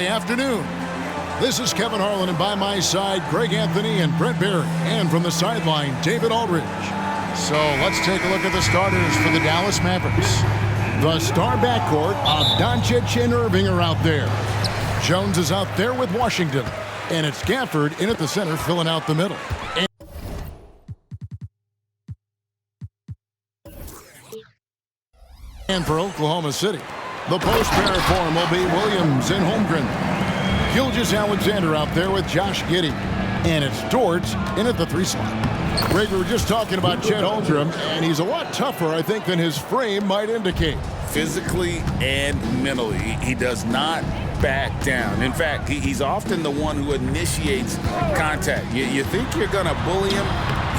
Afternoon. This is Kevin Harlan, and by my side, Greg Anthony and Brent Barry. And from the sideline, David Aldridge. So let's take a look at the starters for the Dallas Mavericks. The star backcourt of Doncic and Irving are out there. Jones is out there with Washington. And it's Gafford in at the center, filling out the middle. And for Oklahoma City, the post pair form will be Williams and Holmgren. Gilgeous-Alexander out there with Josh Giddey. And it's Dort in at the 3 slot. Greg, we were just talking about Chet Holmgren, and he's a lot tougher, I think, than his frame might indicate. Physically and mentally, he does not back down. In fact, he's often the one who initiates contact. You think you're going to bully him,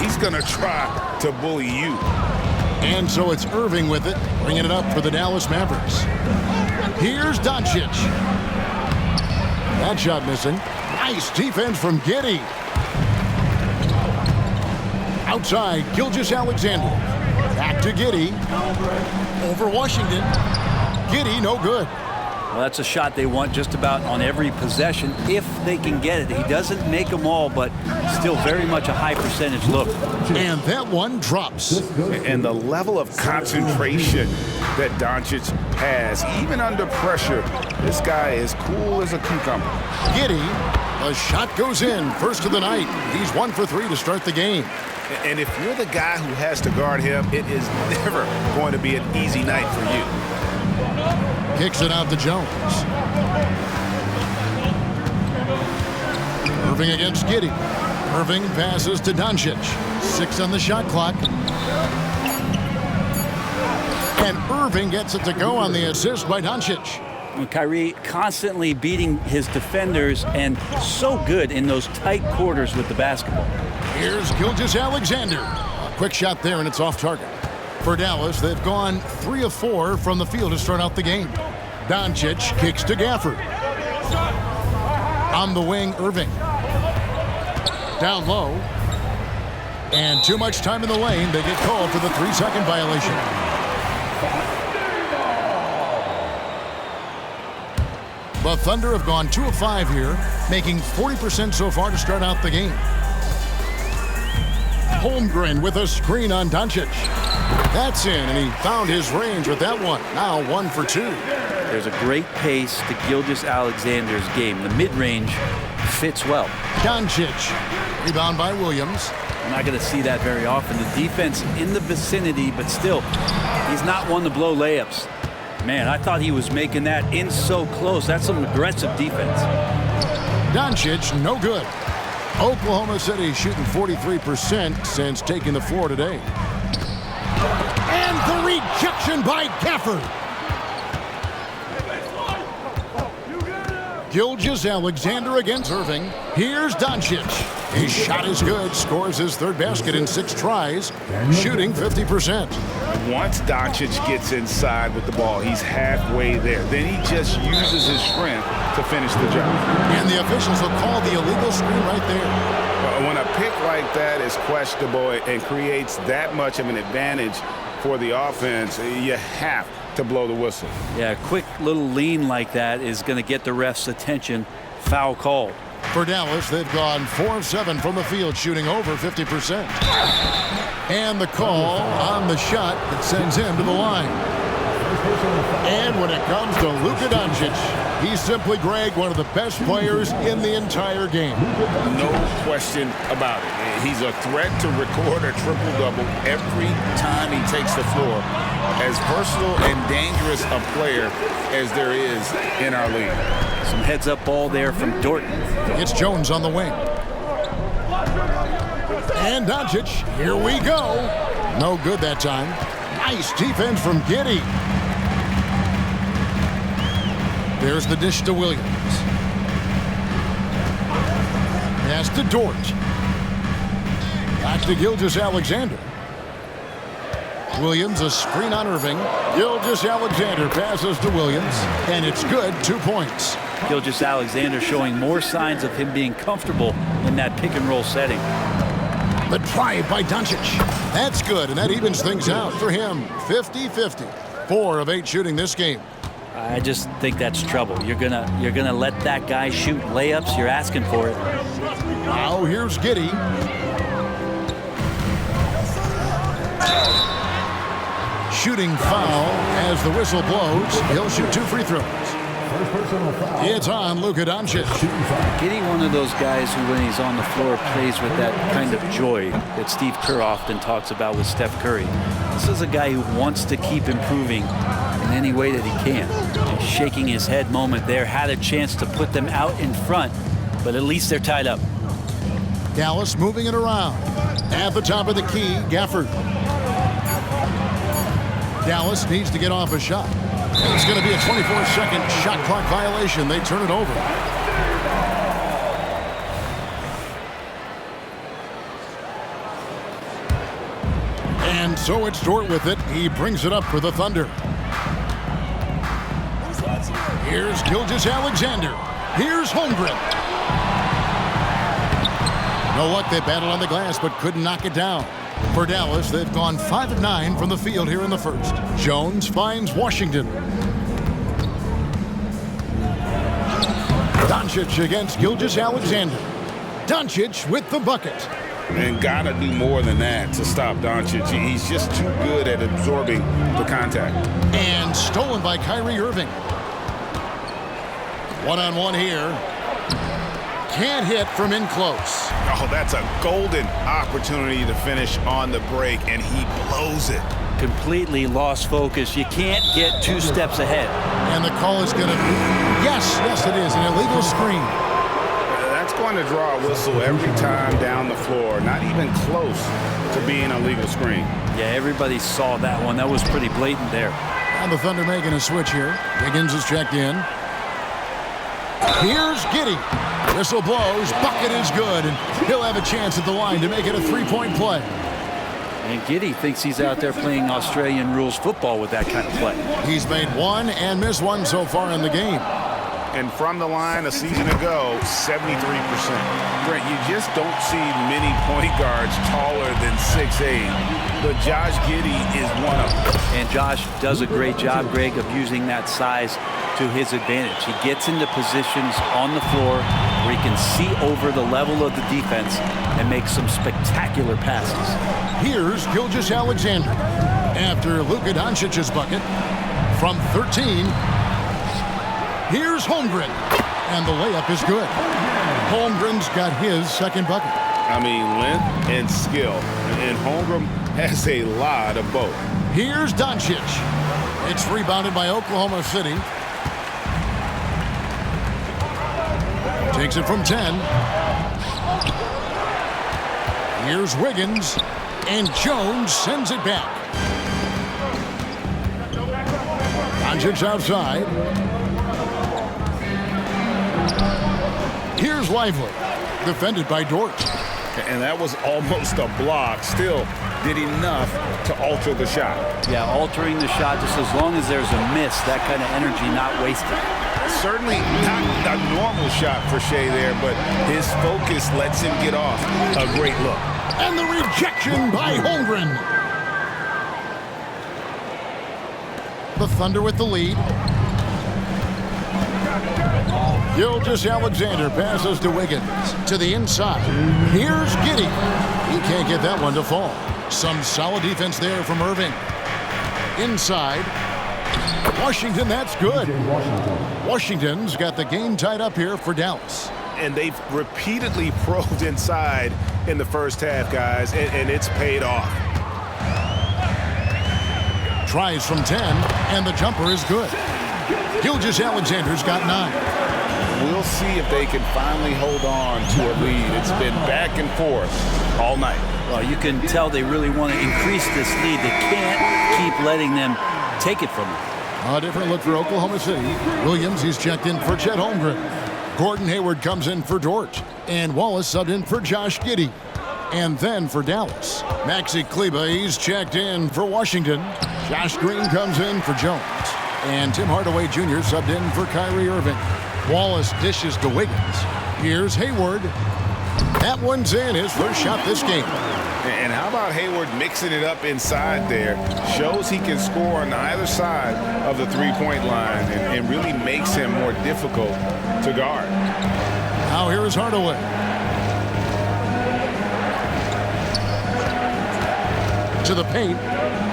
he's going to try to bully you. And so it's Irving with it, bringing it up for the Dallas Mavericks. Here's Doncic. That shot missing. Nice defense from Giddey. Outside, Gilgeous-Alexander. Back to Giddey. Over Washington. Giddey, no good. Well, that's a shot they want just about on every possession if they can get it. He doesn't make them all, but still very much a high percentage look. And that one drops. And the level of concentration that Doncic has, even under pressure, this guy is cool as a cucumber. Giddey, a shot goes in. First of the night. He's 1 for 3 to start the game. And if you're the guy who has to guard him, it is never going to be an easy night for you. Kicks it out to Jones. Irving against Giddey. Irving passes to Doncic. 6 on the shot clock. And Irving gets it to go on the assist by Doncic. Kyrie constantly beating his defenders and so good in those tight quarters with the basketball. Here's Gilgeous-Alexander. A quick shot there, and it's off target. For Dallas, they've gone 3 of 4 from the field to start out the game. Doncic kicks to Gafford. On the wing, Irving. Down low. And too much time in the lane. They get called for the 3-second violation. The Thunder have gone 2 of 5 here, making 40% so far to start out the game. Holmgren with a screen on Doncic. That's in, and he found his range with that one. Now 1 for 2. There's a great pace to Gilgeous-Alexander's game. The mid-range fits well. Doncic. Rebound by Williams. I'm not going to see that very often. The defense in the vicinity, but still, he's not one to blow layups. Man, I thought he was making that in so close. That's some aggressive defense. Doncic, no good. Oklahoma City shooting 43% since taking the floor today. And the rejection by Gafford. Gilgeous-Alexander against Irving. Here's Doncic. His shot is good. Scores his 3rd basket in 6 tries. Shooting 50%. Once Doncic gets inside with the ball, he's halfway there. Then he just uses his strength to finish the job. And the officials will call the illegal screen right there. When a pick like that is questionable and creates that much of an advantage for the offense, you have to blow the whistle. Yeah, a quick little lean like that is going to get the ref's attention. Foul call. For Dallas, they've gone 4 of 7 from the field, shooting over 50%. And the call on the shot that sends him to the line. And when it comes to Luka Doncic, he's simply, Greg, one of the best players in the entire game. No question about it. He's a threat to record a triple-double every time he takes the floor. As versatile and dangerous a player as there is in our league. Some heads-up ball there from Dort. It's Jones on the wing. And Doncic, here we go. No good that time. Nice defense from Giddey. There's the dish to Williams. Pass to Dort. Back to Gilgeous-Alexander. Williams, a screen on Irving. Gilgeous-Alexander passes to Williams, and it's good, 2 points. Gilgeous-Alexander showing more signs of him being comfortable in that pick-and-roll setting. The drive by Doncic. That's good, and that evens things out for him. 50-50. 4 of 8 shooting this game. I just think that's trouble. You're gonna let that guy shoot layups. You're asking for it. Now here's Giddey. Shooting foul as the whistle blows. He'll shoot 2 free throws. It's on Luka Doncic. Giddey, one of those guys who, when he's on the floor, plays with that kind of joy that Steve Kerr often talks about with Steph Curry. This is a guy who wants to keep improving in any way that he can. And shaking his head moment there, had a chance to put them out in front, but at least they're tied up. Dallas moving it around. At the top of the key, Gafford. Dallas needs to get off a shot. It's going to be a 24-second shot clock violation. They turn it over. And so it's Dort with it. He brings it up for the Thunder. Here's Gilgeous-Alexander. Here's Holmgren. No luck. They battled on the glass but couldn't knock it down. For Dallas, they've gone 5 of 9 from the field here in the first. Jones finds Washington. Doncic against Gilgeous-Alexander. Doncic with the bucket. And gotta do more than that to stop Doncic. He's just too good at absorbing the contact. And stolen by Kyrie Irving. One-on-one here. Can't hit from in close. Oh, that's a golden opportunity to finish on the break, and he blows it. Completely lost focus. You can't get 2 steps ahead. And the call is going to be, yes, it is, an illegal screen. That's going to draw a whistle every time down the floor. Not even close to being a legal screen. Yeah, everybody saw that one. That was pretty blatant there. And the Thunder making a switch here. Wiggins is checked in. Here's Giddey. Whistle blows. Bucket is good. And he'll have a chance at the line to make it a 3-point play. And Giddey thinks he's out there playing Australian rules football with that kind of play. He's made 1 and missed 1 so far in the game. And from the line a season ago, 73%. Brent, you just don't see many point guards taller than 6'8", but Josh Giddey is one of them. And Josh does a great job, Greg, of using that size to his advantage. He gets into positions on the floor where he can see over the level of the defense and make some spectacular passes. Here's Gilgeous-Alexander. After Luka Doncic's bucket from 13, here's Holmgren. And the layup is good. Holmgren's got his second bucket. I mean, length and skill. And Holmgren has a lot of both. Here's Doncic. It's rebounded by Oklahoma City. Takes it from 10. Here's Wiggins. And Jones sends it back. Doncic outside. Here's Lively. Defended by Dort. And that was almost a block. Still did enough to alter the shot. Yeah, altering the shot just as long as there's a miss, that kind of energy not wasted. Certainly not a normal shot for Shea there, but his focus lets him get off a great look. And the rejection by Holmgren. The Thunder with the lead. Gilgeous-Alexander passes to Wiggins. To the inside. Here's Giddey. He can't get that one to fall. Some solid defense there from Irving. Inside. Washington, that's good. Washington's got the game tied up here for Dallas. And they've repeatedly probed inside in the first half, guys, and it's paid off. Tries from 10, and the jumper is good. Gilgeous-Alexander's got 9. We'll see if they can finally hold on to a lead. It's been back and forth all night. Well, you can tell they really want to increase this lead. They can't keep letting them take it from them. A different look for Oklahoma City. Williams, he's checked in for Chet Holmgren. Gordon Hayward comes in for Dort. And Wallace subbed in for Josh Giddey. And then for Dallas, Maxi Kleber, he's checked in for Washington. Josh Green comes in for Jones. And Tim Hardaway Jr. subbed in for Kyrie Irving. Wallace dishes to Wiggins. Here's Hayward. That one's in, his first shot this game. And how about Hayward mixing it up inside there? Shows he can score on either side of the three-point line and really makes him more difficult to guard. Now here is Hardaway. To the paint.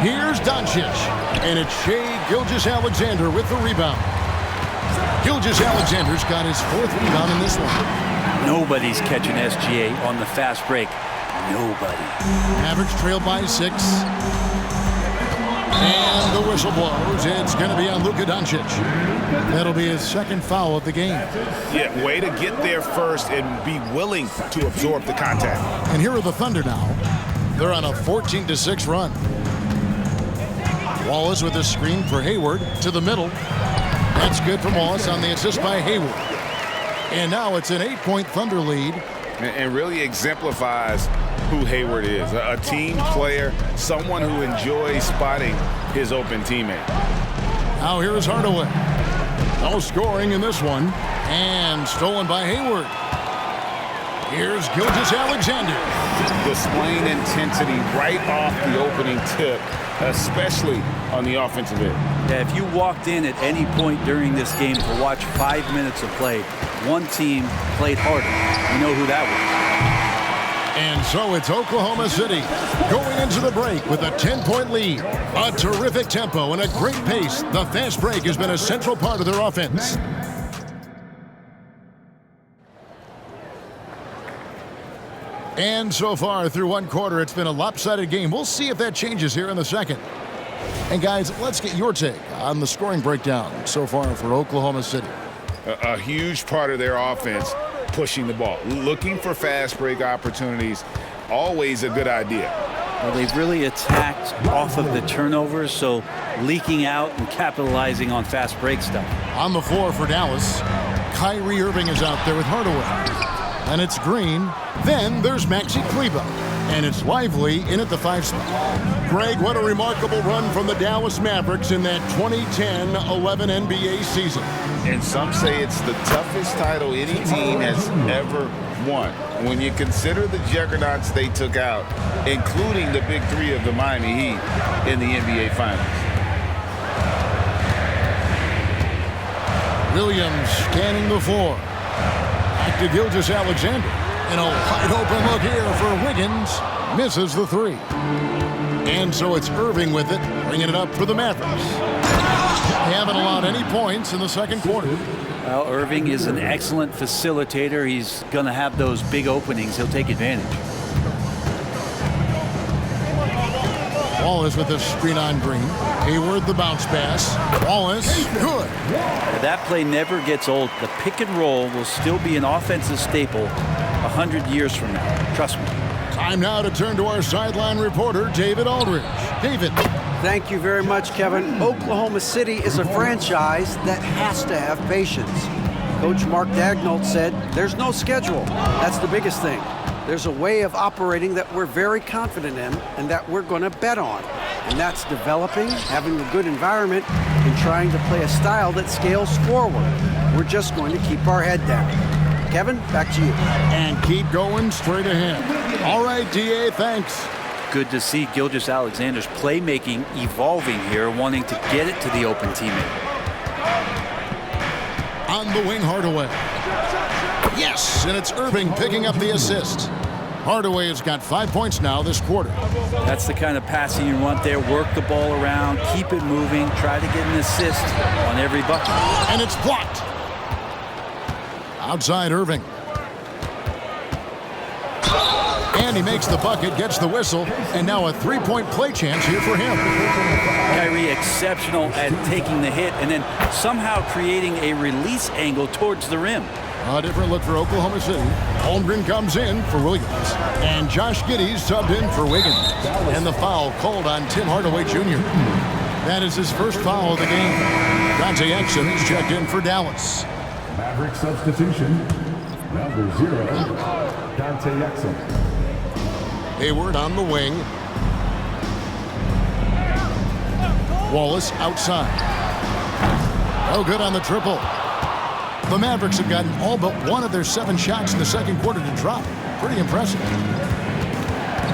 Here's Doncic. And it's Shai Gilgeous-Alexander with the rebound. Gilgeous-Alexander's got his 4th rebound in this one. Nobody's catching SGA on the fast break. Nobody. Mavericks trail by 6. And the whistle blows. It's going to be on Luka Doncic. That'll be his 2nd foul of the game. Yeah, way to get there first and be willing to absorb the contact. And here are the Thunder now. They're on a 14-6 run. Wallace with a screen for Hayward to the middle. That's good from Wallace on the assist by Hayward. And now it's an 8-point Thunder lead. And really exemplifies who Hayward is. A team player, someone who enjoys spotting his open teammate. Now here's Hardaway. No scoring in this one. And stolen by Hayward. Here's Gilgeous-Alexander. Displaying intensity right off the opening tip, especially on the offensive end. Yeah, if you walked in at any point during this game to watch 5 minutes of play, one team played harder. You know who that was. And so it's Oklahoma City going into the break with a 10-point lead. A terrific tempo and a great pace. The fast break has been a central part of their offense. And so far through one quarter, it's been a lopsided game. We'll see if that changes here in the second. And guys, let's get your take on the scoring breakdown so far for Oklahoma City. A huge part of their offense, pushing the ball, looking for fast break opportunities, always a good idea. Well, they've really attacked off of the turnovers, so leaking out and capitalizing on fast break stuff. On the floor for Dallas, Kyrie Irving is out there with Hardaway. And it's Green. Then there's Maxi Kleber. And it's Lively in at the 5 spot. Greg, what a remarkable run from the Dallas Mavericks in that 2010-11 NBA season. And some say it's the toughest title any team has ever won. When you consider the juggernauts they took out, including the big 3 of the Miami Heat in the NBA Finals. Williams scanning the floor. Back to Gilgeous-Alexander. And a wide open look here for Wiggins. Misses the 3. And so it's Irving with it, bringing it up for the Mavericks. They haven't allowed any points in the second quarter. Well, Irving is an excellent facilitator. He's going to have those big openings. He'll take advantage. Wallace with a screen on Green. Hayward the bounce pass. Wallace, good. That play never gets old. The pick and roll will still be an offensive staple 100 years from now. Trust me. Time now to turn to our sideline reporter, David Aldridge. David. Thank you very much, Kevin. Oklahoma City is a franchise that has to have patience. Coach Mark Daigneault said there's no schedule. That's the biggest thing. There's a way of operating that we're very confident in and that we're going to bet on. And that's developing, having a good environment, and trying to play a style that scales forward. We're just going to keep our head down. Kevin, back to you. And keep going straight ahead. All right, DA, thanks. Good to see Gilgeous-Alexander's playmaking evolving here, wanting to get it to the open teammate. On the wing, Hardaway. Yes, and it's Irving picking up the assist. Hardaway has got 5 points now this quarter. That's the kind of passing you want there. Work the ball around, keep it moving, try to get an assist on every bucket. And it's blocked. Outside Irving. And he makes the bucket, gets the whistle, and now a three-point play chance here for him. Kyrie exceptional at taking the hit and then somehow creating a release angle towards the rim. A different look for Oklahoma City. Holmgren comes in for Williams. And Josh Giddey's subbed in for Wiggins. And the foul called on Tim Hardaway Jr. That is his first foul of the game. Dante Exum is checked in for Dallas. Maverick substitution, number 0, Dante Exum. Hayward on the wing. Wallace outside. Oh, good on the triple. The Mavericks have gotten all but one of their 7 shots in the second quarter to drop. Pretty impressive.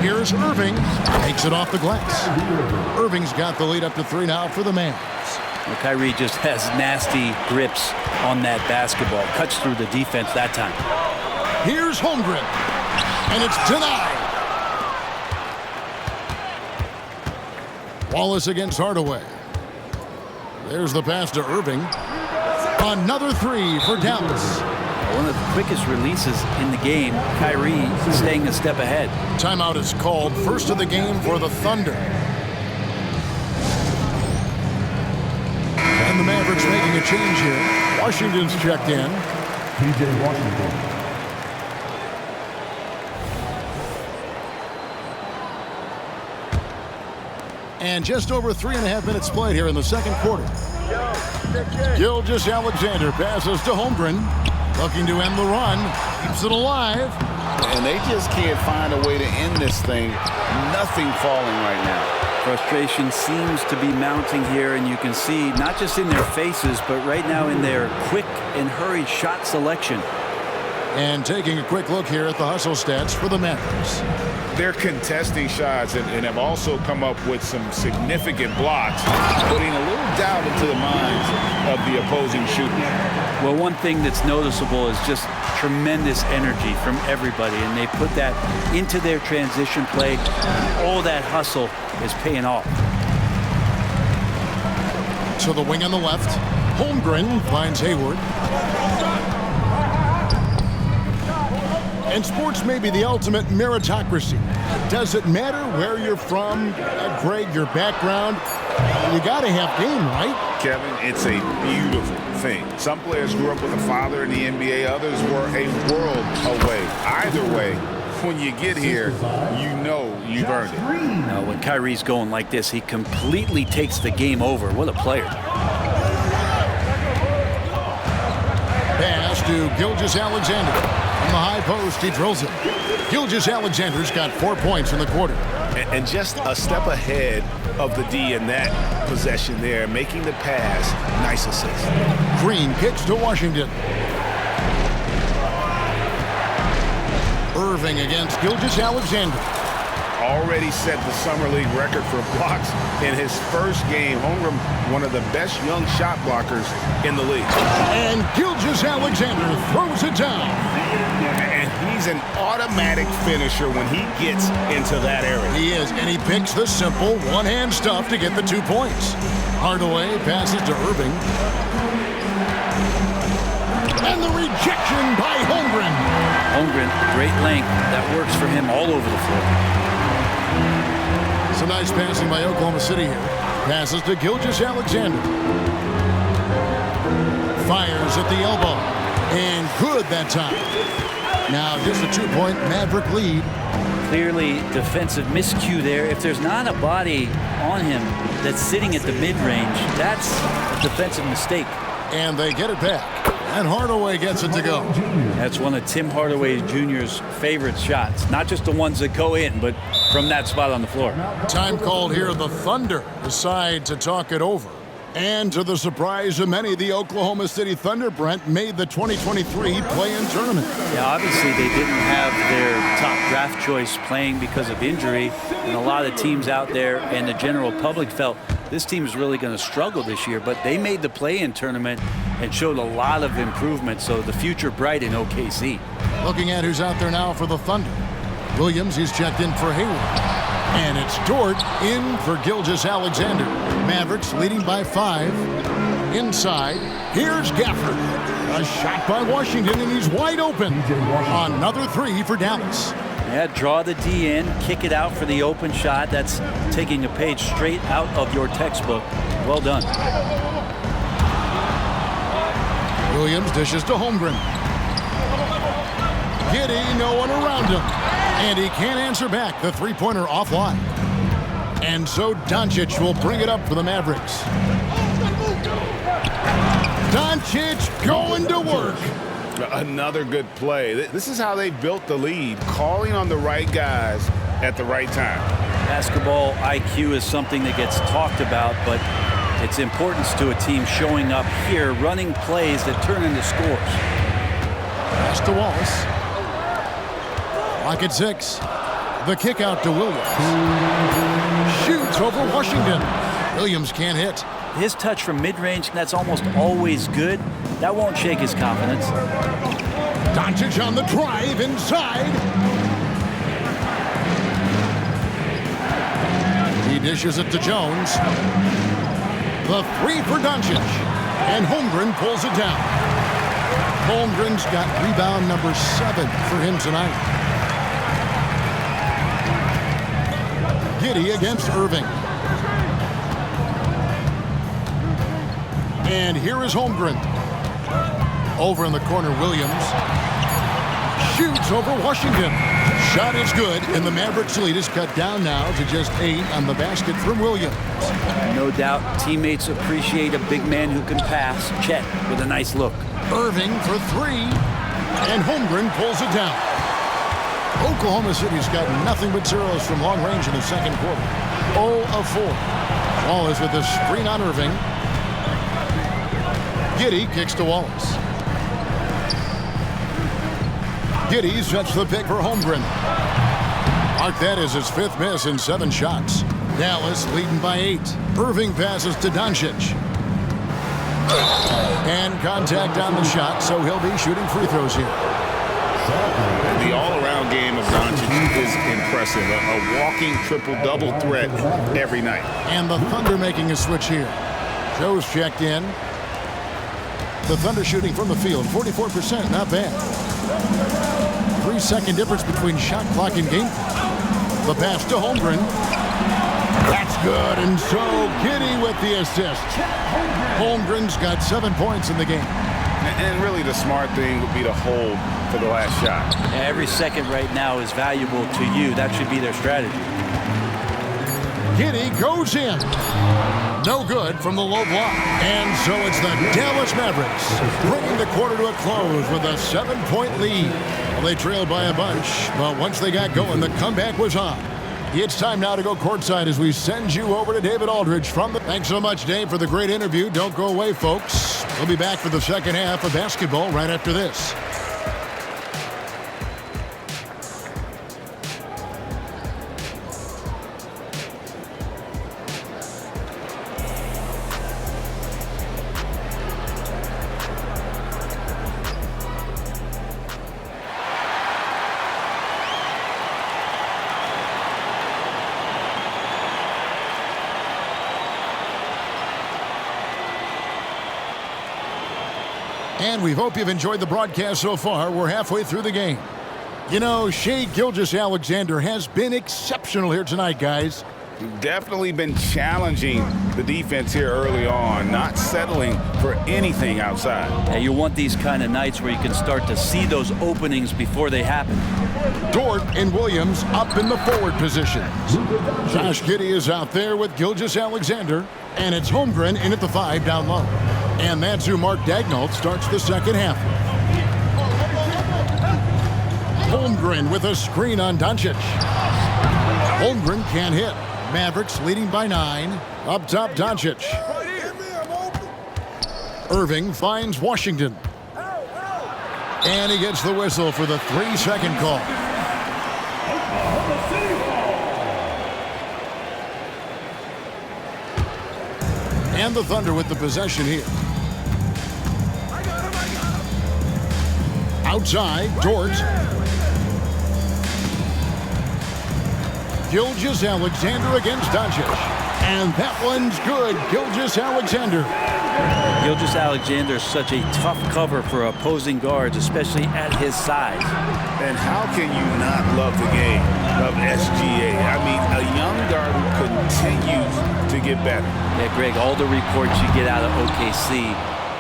Here's Irving. Takes it off the glass. Irving's got the lead up to 3 now for the Mavs. Well, Kyrie just has nasty grips on that basketball. Cuts through the defense that time. Here's Holmgren. And it's denied. Wallace against Hardaway. There's the pass to Irving. Another 3 for Dallas. One of the quickest releases in the game. Kyrie staying a step ahead. Timeout is called. First of the game for the Thunder. And the Mavericks making a change here. Washington's checked in. P.J. Washington. And just over 3.5 minutes played here in the second quarter. Gilgeous-Alexander passes to Holmgren. Looking to end the run. Keeps it alive. And they just can't find a way to end this thing. Nothing falling right now. Frustration seems to be mounting here, and you can see not just in their faces, but right now in their quick and hurried shot selection. And taking a quick look here at the hustle stats for the Mavericks. They're contesting shots and have also come up with some significant blocks, putting a little doubt into the minds of the opposing shooters. Well, one thing that's noticeable is just tremendous energy from everybody, and they put that into their transition play. All that hustle is paying off. To the wing on the left. Holmgren finds Hayward. And sports may be the ultimate meritocracy. Does it matter where you're from, Greg, your background? You got to have game, right? Kevin, it's a beautiful thing. Some players grew up with a father in the NBA. Others were a world away. Either way, when you get here, you know you've earned it. Now, when Kyrie's going like this, he completely takes the game over. What a player. Pass to Gilgeous-Alexander. On the high post, he drills it. Gilgeous-Alexander's got 4 points in the quarter. And just a step ahead of the D in that possession there, making the pass. Nice assist. Green kicks to Washington. Irving against Gilgeous-Alexander. Already set the Summer League record for blocks in his first game. Holmgren, one of the best young shot blockers in the league. And Gilgeous-Alexander throws it down. And he's an automatic finisher when he gets into that area. He is, and he picks the simple one-hand stuff to get the 2 points. Hardaway passes to Irving. And the rejection by Holmgren. Holmgren, great length. That works for him all over the floor. Some nice passing by Oklahoma City here. Passes to Gilgeous-Alexander. Fires at the elbow. And good that time. Now just a 2-point Maverick lead. Clearly defensive miscue there. If there's not a body on him that's sitting at the mid-range, that's a defensive mistake. And they get it back. And Hardaway gets it to go. That's one of Tim Hardaway Jr.'s favorite shots. Not just the ones that go in, but from that spot on the floor. Time called here. The Thunder decide to talk it over. And to the surprise of many, the Oklahoma City Thunder, Brent, made the 2023 play-in tournament. Yeah, obviously they didn't have their top draft choice playing because of injury. And a lot of teams out there and the general public felt this team is really going to struggle this year. But they made the play-in tournament and showed a lot of improvement. So the future bright in OKC. Looking at who's out there now for the Thunder. Williams, he's checked in for Hayward. And it's Dort in for Gilgeous-Alexander. Mavericks leading by 5. Inside, here's Gafford. A shot by Washington, and he's wide open. Another 3 for Dallas. Yeah, draw the D in, kick it out for the open shot. That's taking a page straight out of your textbook. Well done. Williams dishes to Holmgren. Giddey, no one around him. And he can't answer back. The three-pointer offline. And so Doncic will bring it up for the Mavericks. Doncic going to work. Another good play. This is how they built the lead, calling on the right guys at the right time. Basketball IQ is something that gets talked about, but It's importance to a team showing up here, running plays that turn into scores. Pass to Wallace. Clock at 6. The kick out to Williams. Shoots over Washington. Williams can't hit. His touch from mid-range, that's almost always good. That won't shake his confidence. Doncic on the drive inside. He dishes it to Jones. The 3 for Doncic. And Holmgren pulls it down. Holmgren's got rebound number 7 for him tonight. Giddey against Irving. And here is Holmgren. Over in the corner, Williams. Shoots over Washington. Shot is good, and the Mavericks lead is cut down now to just 8 on the basket from Williams. No doubt teammates appreciate a big man who can pass. Chet with a nice look. Irving for 3, and Holmgren pulls it down. Oklahoma City's got nothing but zeros from long range in the second quarter. 0 of 4. Wallace with a screen on Irving. Giddey kicks to Wallace. Giddey sets the pick for Holmgren. Mark that as his 5th miss in 7 shots. Dallas leading by 8. Irving passes to Doncic. And contact on the shot, so he'll be shooting free throws here. The all-around game of Doncic is impressive. A walking triple-double threat every night. And the Thunder making a switch here. Joe's checked in. The Thunder shooting from the field, 44%, not bad. 3-second difference between shot clock and game clock. The pass to Holmgren. That's good, and so Giddey with the assist. Holmgren's got 7 points in the game. And really the smart thing would be to hold for the last shot. Every second right now is valuable to you. That should be their strategy. Giddey goes in. No good from the low block. And so it's the Dallas Mavericks bringing the quarter to a close with a 7-point lead. Well, they trailed by a bunch, but once they got going, the comeback was on. It's time now to go courtside as we send you over to David Aldridge from the... Thanks so much, Dave, for the great interview. Don't go away, folks. We'll be back for the second half of basketball right after this. And we hope you've enjoyed the broadcast so far. We're halfway through the game. You know, Shai Gilgeous-Alexander has been exceptional here tonight, guys. Definitely been challenging the defense here early on, not settling for anything outside. Yeah, you want these kind of nights where you can start to see those openings before they happen. Dort and Williams up in the forward positions. Josh Giddey is out there with Gilgeous-Alexander, and it's Holmgren in at the 5 down low. And that's who Mark Daigneault starts the second half. Holmgren with a screen on Doncic. Holmgren can't hit. Mavericks leading by 9. Up top, Doncic. Irving finds Washington. And he gets the whistle for the 3-second call. And the Thunder with the possession here. Outside, Dort. Gilgeous-Alexander against Doncic. And that one's good. Gilgeous-Alexander. Gilgeous-Alexander is such a tough cover for opposing guards, especially at his size. And how can you not love the game of SGA? I mean, a young guard who continues to get better. Yeah, Greg, all the reports you get out of OKC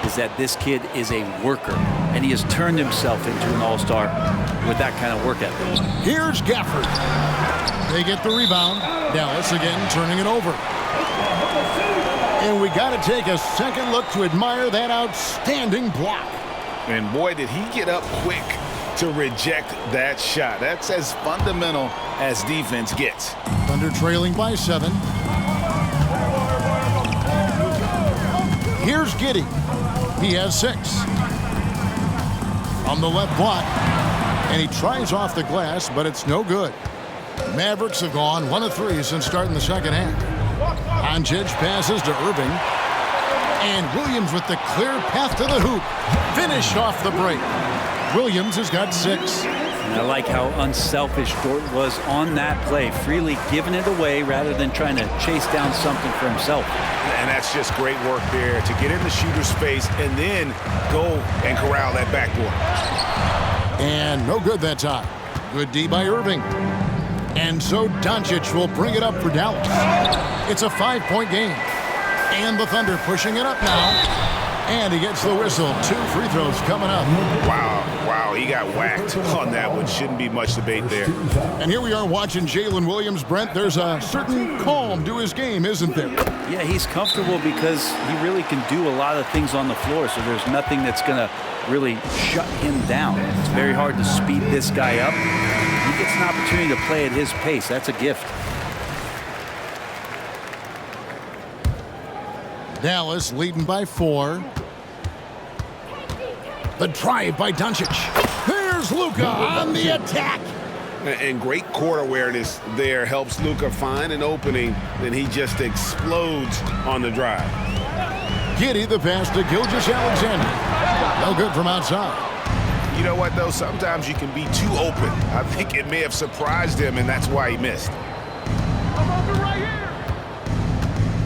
is that this kid is a worker, and he has turned himself into an all-star with that kind of work ethic. Here's Gafford. They get the rebound. Dallas again turning it over. And we got to take a second look to admire that outstanding block. And boy, did he get up quick to reject that shot. That's as fundamental as defense gets. Thunder trailing by 7. Here's Giddey. He has 6. On the left block. And he tries off the glass, but it's no good. Mavericks have gone 1 of 3 since starting the second half. Doncic passes to Irving. And Williams with the clear path to the hoop. Finish off the break. Williams has got 6. And I like how unselfish Dort was on that play, freely giving it away rather than trying to chase down something for himself. And that's just great work there to get in the shooter's space and then go and corral that backboard. And no good that time. Good D by Irving. And so Doncic will bring it up for Dallas. It's a 5-point game. And the Thunder pushing it up now. And he gets the whistle. 2 free throws coming up. Wow, he got whacked on that one. Shouldn't be much debate there. And here we are watching Jalen Williams. Brent, there's a certain calm to his game, isn't there? Yeah, he's comfortable because he really can do a lot of things on the floor, so there's nothing that's going to really shut him down. It's very hard to speed this guy up. He gets an opportunity to play at his pace. That's a gift. Dallas leading by 4. The drive by Doncic. There's Luka on the attack. And great court awareness there helps Luka find an opening. Then he just explodes on the drive. Giddey the pass to Gilgeous-Alexander. No good from outside. You know what, though? Sometimes you can be too open. I think it may have surprised him, and that's why he missed.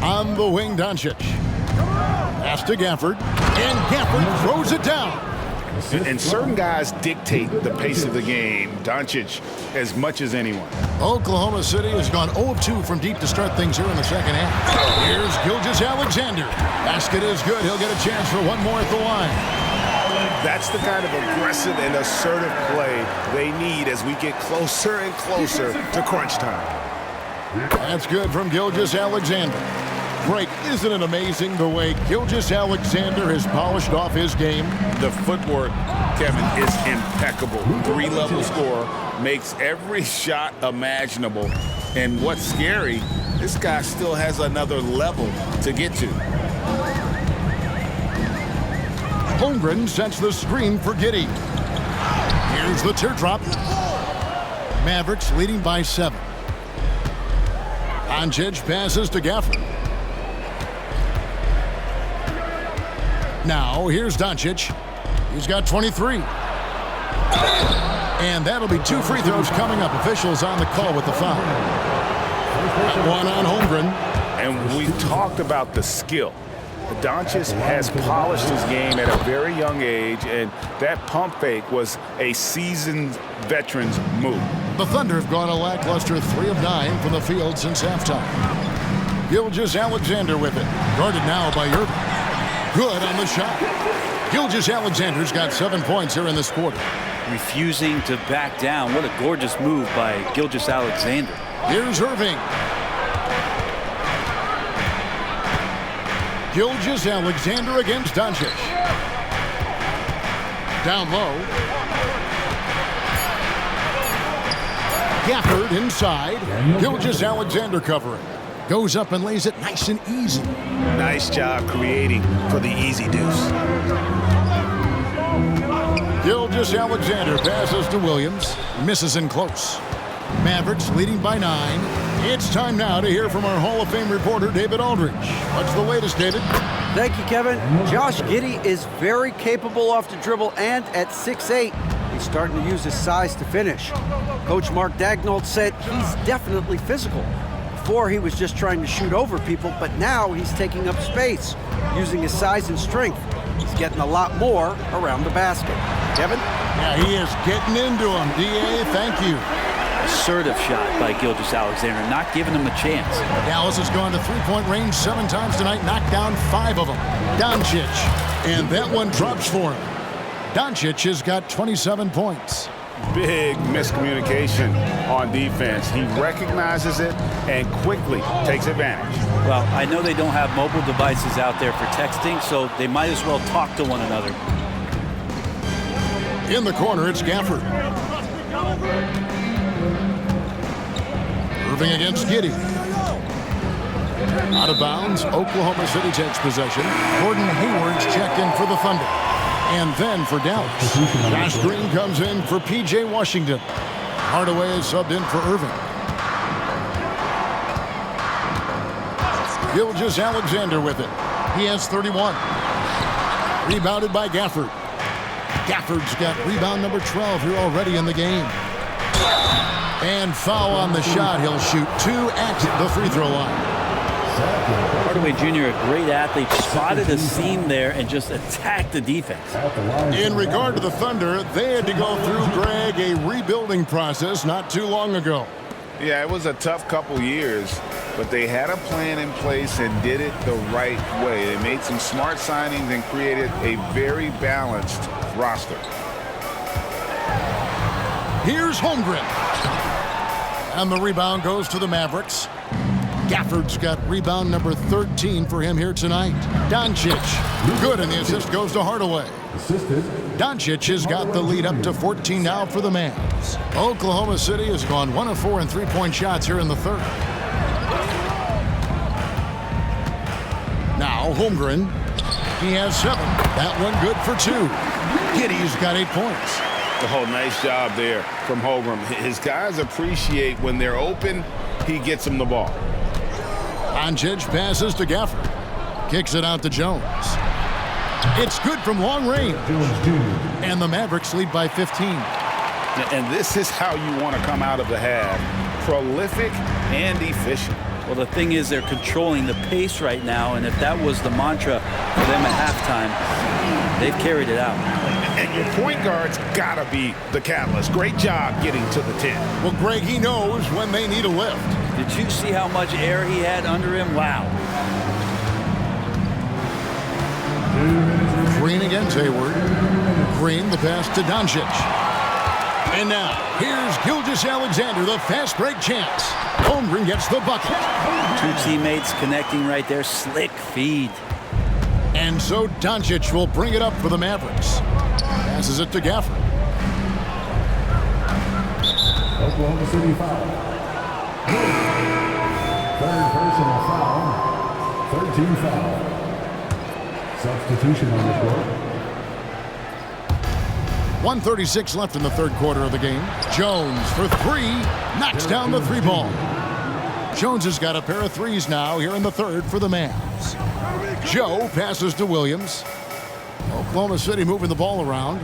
On the wing, Doncic. Pass to Gafford. And Gafford throws it down. And certain guys dictate the pace of the game. Doncic as much as anyone. Oklahoma City has gone 0 of 2 from deep to start things here in the second half. Here's Gilgeous-Alexander. Basket is good. He'll get a chance for one more at the line. That's the kind of aggressive and assertive play they need as we get closer and closer to crunch time. That's good from Gilgeous-Alexander. Greg, isn't it amazing the way Gilgeous-Alexander has polished off his game? The footwork, Kevin, is impeccable. 3-level scorer, makes every shot imaginable. And what's scary, this guy still has another level to get to. Holmgren sets the screen for Giddey. Here's the teardrop. Mavericks leading by 7. Doncic passes to Gafford. Now, here's Doncic. He's got 23. And that'll be 2 free throws coming up. Officials on the call with the foul. One on Holmgren. And we talked about the skill. Doncic has polished his game at a very young age, and that pump fake was a seasoned veteran's move. The Thunder have gone a lackluster 3 of 9 from the field since halftime. Gilgeous-Alexander with it. Guarded now by Irving. Good on the shot. Gilgeous-Alexander's got 7 points here in this quarter. Refusing to back down. What a gorgeous move by Gilgeous-Alexander. Here's Irving. Gilgeous-Alexander against Doncic. Down low. Gafford inside. Gilgeous-Alexander covering. Goes up and lays it nice and easy. Nice job creating for the easy deuce. Gilgeous-Alexander passes to Williams. Misses in close. Mavericks leading by 9. It's time now to hear from our Hall of Fame reporter, David Aldridge. What's the latest, David? Thank you, Kevin. Josh Giddey is very capable off the dribble, and at 6'8", he's starting to use his size to finish. Coach Mark Daigneault said he's definitely physical. Before, he was just trying to shoot over people, but now he's taking up space, using his size and strength. He's getting a lot more around the basket. Kevin? Yeah, he is getting into him. D.A., thank you. Assertive shot by Gilgeous-Alexander, not giving him a chance. Dallas has gone to three-point range 7 times tonight, knocked down 5 of them. Doncic, and that one drops for him. Doncic has got 27 points. Big miscommunication on defense. He recognizes it and quickly takes advantage. Well, I know they don't have mobile devices out there for texting, so they might as well talk to one another. In the corner, it's Gafford. Irving against Giddey. Out of bounds, Oklahoma City takes possession. Gordon Hayward's checked in for the Thunder. And then for Dallas, Josh Green comes in for P.J. Washington. Hardaway is subbed in for Irving. Gilgeous-Alexander with it. He has 31. Rebounded by Gafford. Gafford's got rebound number 12 here already in the game. And foul on the shot. He'll shoot 2 at the free throw line. Hardaway Jr., a great athlete, spotted a seam there and just attacked the defense. In regard to the Thunder, they had to go through, Greg, a rebuilding process not too long ago. Yeah, it was a tough couple years, but they had a plan in place and did it the right way. They made some smart signings and created a very balanced roster. Here's Holmgren. And the rebound goes to the Mavericks. Gafford's got rebound number 13 for him here tonight. Doncic, good, and the assist goes to Hardaway. Doncic has got the lead up to 14 now for the Mavs. Oklahoma City has gone 1 of 4 in three-point shots here in the third. Now Holmgren, he has 7. That one good for 2. Giddey's got 8 points. Oh, nice job there from Holmgren. His guys appreciate when they're open, he gets them the ball. Doncic passes to Gafford. Kicks it out to Jones. It's good from long range. And the Mavericks lead by 15. And this is how you want to come out of the half. Prolific and efficient. Well, the thing is, they're controlling the pace right now, and if that was the mantra for them at halftime, they've carried it out. And your point guard's got to be the catalyst. Great job getting to the 10. Well, Greg, he knows when they need a lift. Did you see how much air he had under him? Wow. Green against Hayward. Green, the pass to Doncic. And now, here's Gilgeous-Alexander, the fast break chance. Holmgren gets the bucket. 2 teammates connecting right there. Slick feed. And so Doncic will bring it up for the Mavericks. Passes it to Gafford. Oklahoma City foul. Third personal foul. 13 foul. Substitution on the court. 1:36 left in the third quarter of the game. Jones for 3. Knocks down the 3 ball. Jones has got a pair of 3s now here in the third for the Mavs. Joe passes to Williams. Oklahoma City moving the ball around.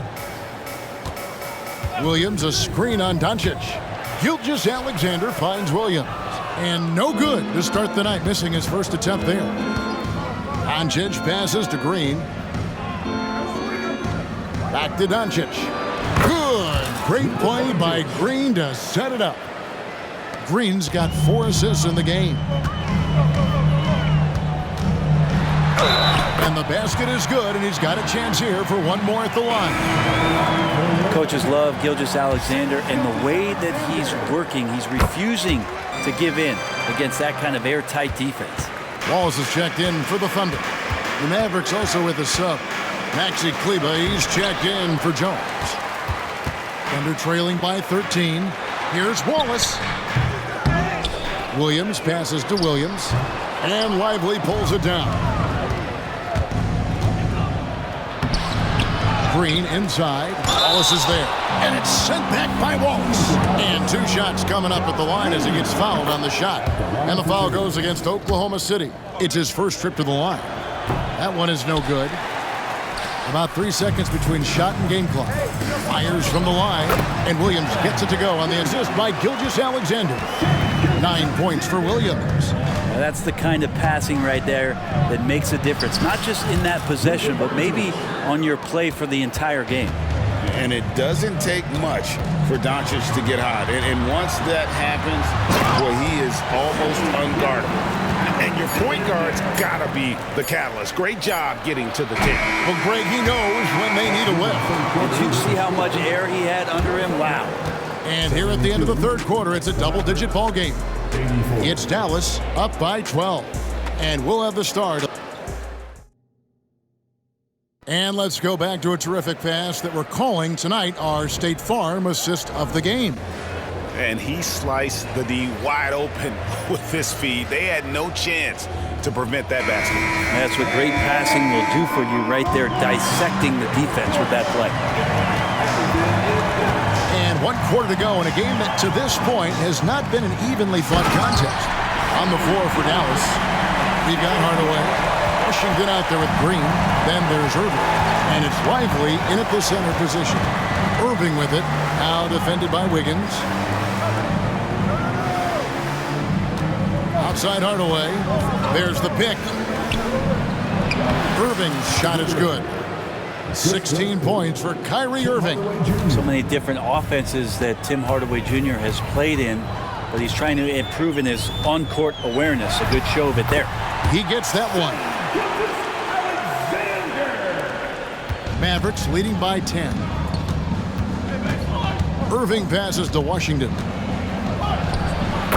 Williams, a screen on Doncic. Gilgeous-Alexander finds Williams. And no good to start the night, missing his first attempt there. Doncic passes to Green. Back to Doncic. Good. Great play by Green to set it up. Green's got 4 assists in the game. And the basket is good, and he's got a chance here for one more at the line. Coaches love Gilgeous-Alexander, and the way that he's working, he's refusing to give in against that kind of airtight defense. Wallace is checked in for the Thunder. The Mavericks also with a sub. Maxi Kleber, he's checked in for Jones. Thunder trailing by 13. Here's Wallace. Williams passes to Williams. And Lively pulls it down. Green inside. Wallace is there. And it's sent back by Wallace. And 2 shots coming up at the line as he gets fouled on the shot. And the foul goes against Oklahoma City. It's his first trip to the line. That one is no good. About 3 seconds between shot and game clock. Fires from the line. And Williams gets it to go on the assist by Gilgeous-Alexander. 9 points for Williams. Now that's the kind of passing right there that makes a difference. Not just in that possession, but maybe on your play for the entire game. And it doesn't take much for Doncic to get hot. And once that happens, boy, he is almost unguardable. And your point guard's got to be the catalyst. Great job getting to the 10. Well, Greg, he knows when they need a lift. Did you see how much air he had under him? Wow. And here at the end of the third quarter, it's a double-digit ball game. It's Dallas up by 12. And we'll have the start. And let's go back to a terrific pass that we're calling tonight our State Farm assist of the game. And he sliced the D wide open with his feet. They had no chance to prevent that basket. That's what great passing will do for you right there, dissecting the defense with that play. And 1 quarter to go in a game that to this point has not been an evenly fought contest. On the floor for Dallas, we've got Hardaway. Washington out there with Green. Then there's Irving. And it's Lively in at the center position. Irving with it. Now defended by Wiggins. Outside Hardaway. There's the pick. Irving's shot is good. 16 points for Kyrie Irving. So many different offenses that Tim Hardaway Jr. has played in, but he's trying to improve in his on-court awareness. A good show of it there. He gets that one. Mavericks leading by 10. Irving passes to Washington.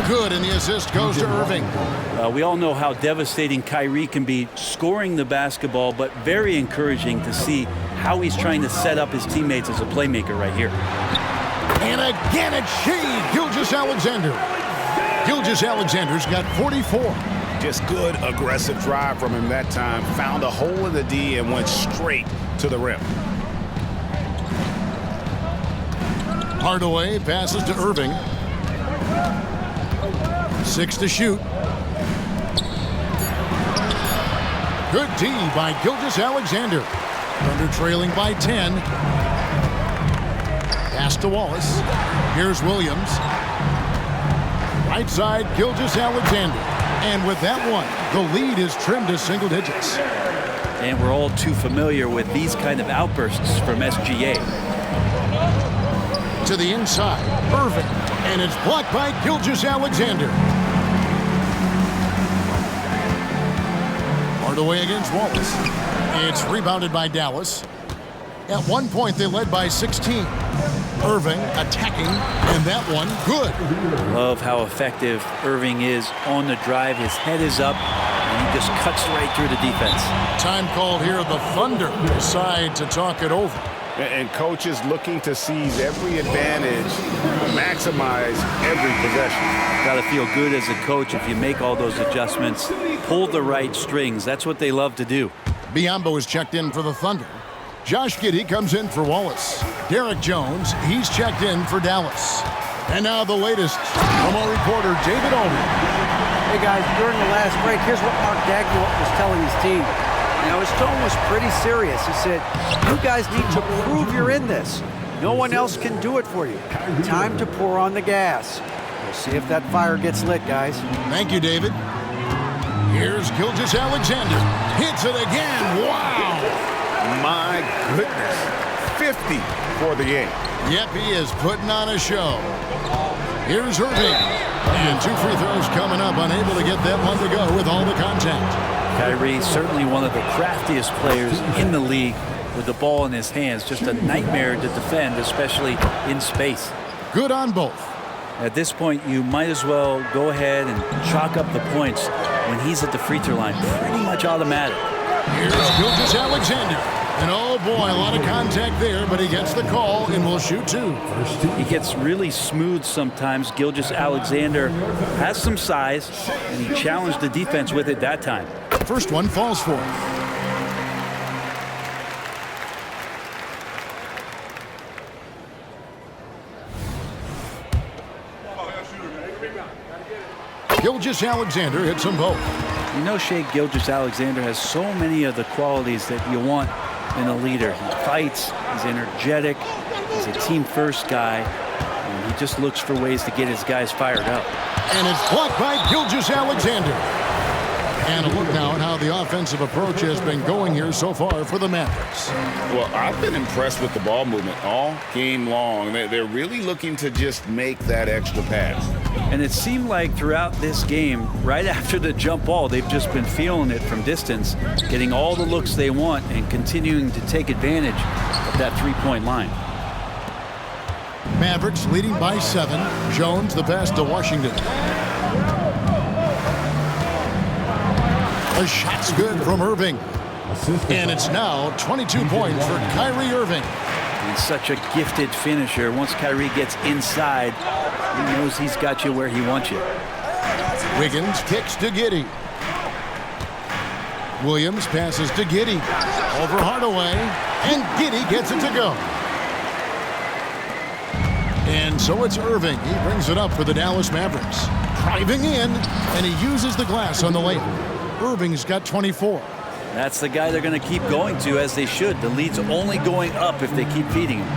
Good, and the assist goes to Irving. We all know how devastating Kyrie can be scoring the basketball, but very encouraging to see how he's trying to set up his teammates as a playmaker right here. And again it's Shea Gilgeous-Alexander. Gilgeous-Alexander's got 44. Just good aggressive drive from him that time. Found a hole in the D and went straight to the rim. Hardaway passes to Irving. 6 to shoot. Good D by Gilgeous-Alexander. Thunder trailing by 10. Pass to Wallace. Here's Williams. Right side, Gilgeous-Alexander. And with that one, the lead is trimmed to single digits. And we're all too familiar with these kind of outbursts from SGA. To the inside, Irving. And it's blocked by Gilgeous-Alexander. Hardaway against Wallace. It's rebounded by Dallas. At one point, they led by 16. Irving attacking, and that one good. Love how effective Irving is on the drive. His head is up, and he just cuts right through the defense. Time called here. The Thunder decide to talk it over. And coaches looking to seize every advantage, maximize every possession. Got to feel good as a coach if you make all those adjustments, pull the right strings. That's what they love to do. Biombo is checked in for the Thunder. Josh Giddey comes in for Wallace. Derek Jones, he's checked in for Dallas. And now the latest from our reporter, David Aldridge. Hey guys, during the last break, here's what Mark Dagnall was telling his team. Now his tone was pretty serious. He said, you guys need to prove you're in this. No one else can do it for you. Time to pour on the gas. We'll see if that fire gets lit, guys. Thank you, David. Here's Gilgeous-Alexander. Hits it again. Wow. My goodness. 50 for the game. Yep, he is putting on a show. Here's Irving. And 2 free throws coming up. Unable to get that one to go with all the contact. Kyrie, certainly one of the craftiest players in the league with the ball in his hands. Just a nightmare to defend, especially in space. Good on both. At this point, you might as well go ahead and chalk up the points when he's at the free throw line. Pretty much automatic. Here's Gilgeous-Alexander. And oh boy, a lot of contact there, but he gets the call and will shoot 2. He gets really smooth sometimes. Gilgeous-Alexander has some size, and he challenged the defense with it that time. First one falls for him. Gilgeous-Alexander hits them both. You know, Shea Gilgeous-Alexander has so many of the qualities that you want in a leader. He fights, he's energetic, he's a team-first guy, and he just looks for ways to get his guys fired up. And it's blocked by Gilgeous-Alexander. And a look now at how the offensive approach has been going here so far for the Mavericks. Well, I've been impressed with the ball movement all game long. They're really looking to just make that extra pass. And it seemed like throughout this game, right after the jump ball, they've just been feeling it from distance, getting all the looks they want and continuing to take advantage of that three-point line. Mavericks leading by 7. Jones the pass to Washington. The shot's good from Irving. And it's now 22 points for Kyrie Irving. He's such a gifted finisher. Once Kyrie gets inside, He knows he's got you where he wants you. Wiggins kicks to Giddey. Williams passes to Giddey. Over Hardaway. And Giddey gets it to go. And so it's Irving. He brings it up for the Dallas Mavericks. Driving in, and he uses the glass on the layup. Irving's got 24. That's the guy they're going to keep going to, as they should. The lead's only going up if they keep feeding him.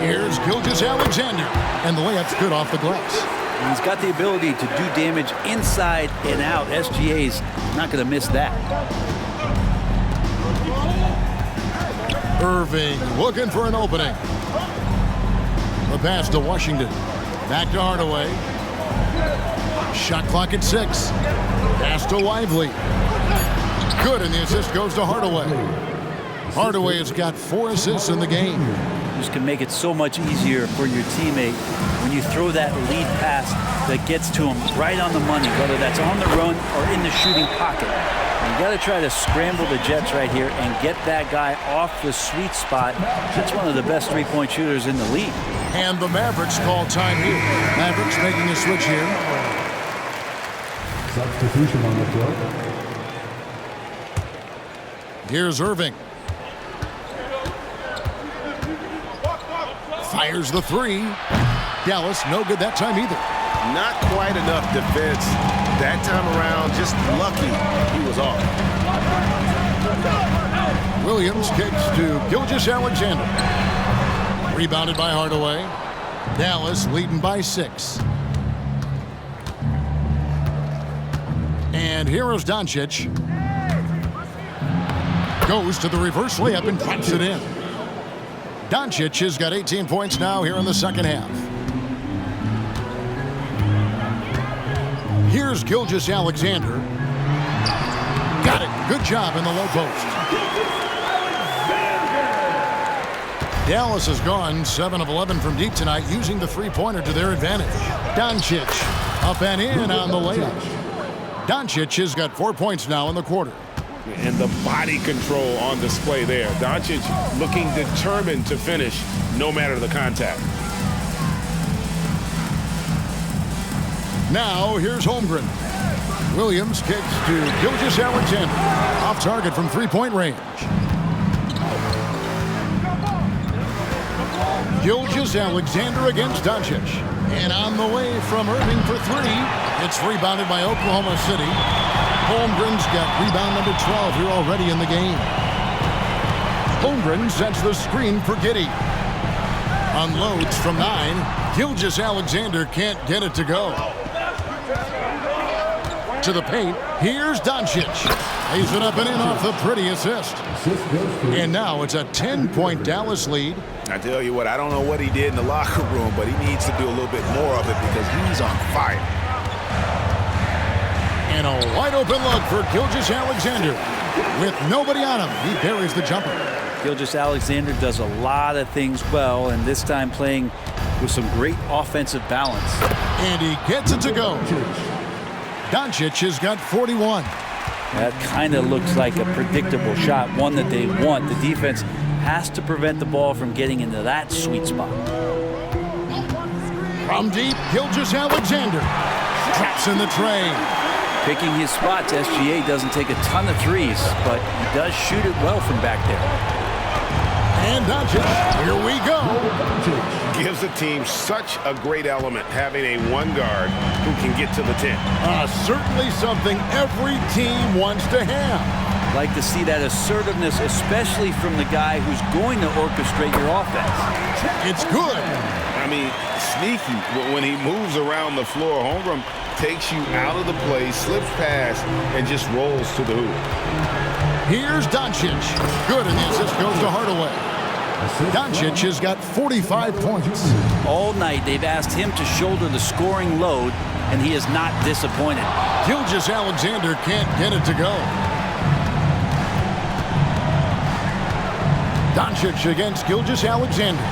Here's Gilgeous-Alexander, and the layup's good off the glass. And he's got the ability to do damage inside and out. SGA's not going to miss that. Irving looking for an opening. The pass to Washington. Back to Hardaway. Shot clock at 6. Pass to Lively. Good, and the assist goes to Hardaway. Hardaway has got 4 assists in the game. This can make it so much easier for your teammate when you throw that lead pass that gets to him right on the money, whether that's on the run or in the shooting pocket. You got to try to scramble the Jets right here and get that guy off the sweet spot. That's one of the best three-point shooters in the league. And the Mavericks call time here. Mavericks making a switch here. Substitution on the floor. Here's Irving. Fires the 3. Dallas, no good that time either. Not quite enough defense that time around. Just lucky he was off. Williams kicks to Gilgeous-Alexander. Rebounded by Hardaway. Dallas leading by 6. And here is Doncic. Goes to the reverse layup and puts it in. Doncic has got 18 points now here in the second half. Here's Gilgeous-Alexander. Got it. Good job in the low post. Dallas has gone 7 of 11 from deep tonight, using the three-pointer to their advantage. Doncic up and in on the layup. Doncic has got 4 points now in the quarter. And the body control on display there. Doncic looking determined to finish no matter the contact. Now here's Holmgren. Williams kicks to Gilgeous-Alexander. Off target from three-point range. Gilgeous-Alexander against Doncic. And on the way from Irving for 3. It's rebounded by Oklahoma City. Holmgren's got rebound number 12 here already in the game. Holmgren sets the screen for Giddey. Unloads from 9. Gilgeous-Alexander can't get it to go. To the paint. Here's Doncic. Lays it up and in off the pretty assist. And now it's a 10-point Dallas lead. I tell you what, I don't know what he did in the locker room, but he needs to do a little bit more of it because he's on fire. And a wide-open look for Gilgeous-Alexander. With nobody on him, he buries the jumper. Gilgeous-Alexander does a lot of things well, and this time playing with some great offensive balance. And he gets it to go. Doncic has got 41. That kind of looks like a predictable shot, one that they want. The defense has to prevent the ball from getting into that sweet spot. From deep, Gilgeous-Alexander traps in the tray. Picking his spots, SGA doesn't take a ton of threes, but he does shoot it well from back there. And Doncic, here we go. Gives the team such a great element having a one guard who can get to the 10. Certainly something every team wants to have. Like to see that assertiveness, especially from the guy who's going to orchestrate your offense. It's good. I mean, sneaky when he moves around the floor. Holmgren takes you out of the play, slips past, and just rolls to the hoop. Here's Doncic. Good, and the assist goes to Hardaway. Doncic has got 45 points. All night they've asked him to shoulder the scoring load, and he is not disappointed. Gilgeous-Alexander can't get it to go. Doncic against Gilgeous-Alexander.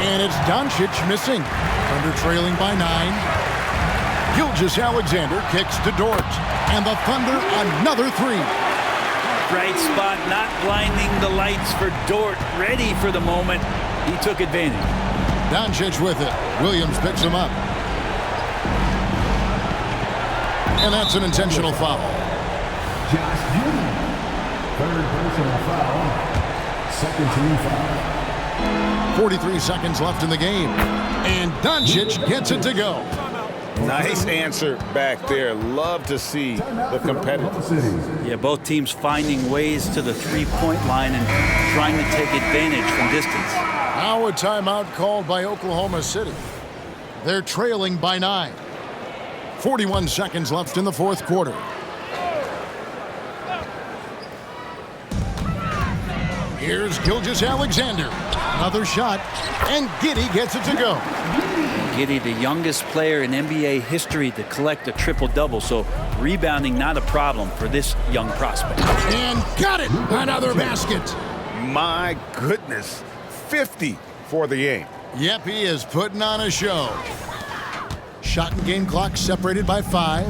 And it's Doncic missing. Thunder trailing by 9. Gilgeous-Alexander kicks to Dort. And the Thunder another 3. Bright spot, not blinding the lights for Dort. Ready for the moment. He took advantage. Doncic with it. Williams picks him up. And that's an intentional foul. Josh Giddey. Third personal foul. Second team foul. 43 seconds left in the game. And Doncic gets it to go. Nice answer back there. Love to see the competitive. Yeah, both teams finding ways to the three-point line and trying to take advantage from distance. Now a timeout called by Oklahoma City. They're trailing by 9. 41 seconds left in the fourth quarter. Here's Gilgeous-Alexander. Another shot, and Giddey gets it to go. Giddey, the youngest player in NBA history to collect a triple-double, so rebounding not a problem for this young prospect. And got it! Another basket. My goodness. 50 for the game. Yep, he is putting on a show. Shot and game clock separated by 5.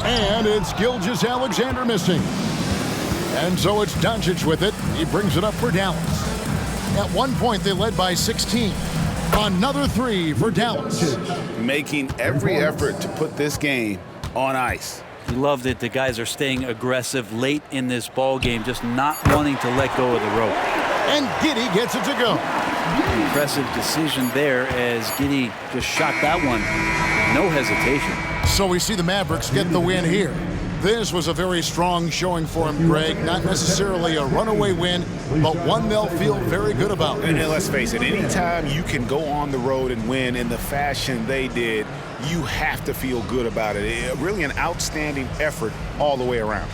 And it's Gilgeous-Alexander missing. And so it's Doncic with it. He brings it up for Dallas. At one point, they led by 16. Another 3 for Dallas. Making every effort to put this game on ice. You love that the guys are staying aggressive late in this ball game, just not wanting to let go of the rope. And Giddey gets it to go. Impressive decision there as Giddey just shot that one. No hesitation. So we see the Mavericks get the win here. This was a very strong showing for him, Greg. Not necessarily a runaway win, but one they'll feel very good about. And let's face it, anytime you can go on the road and win in the fashion they did, you have to feel good about it. Really an outstanding effort all the way around.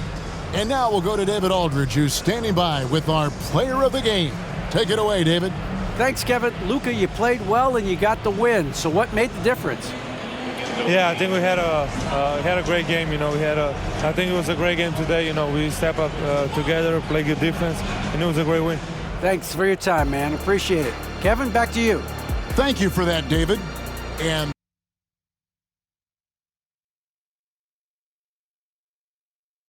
And now we'll go to David Aldridge, who's standing by with our player of the game. Take it away, David. Thanks, Kevin. Luka, you played well and you got the win. So what made the difference? Yeah, I think we had a great game. I think it was a great game today. We step up together, play good defense, and it was a great win. Thanks for your time, man. Appreciate it. Kevin, back to you. Thank you for that, David. And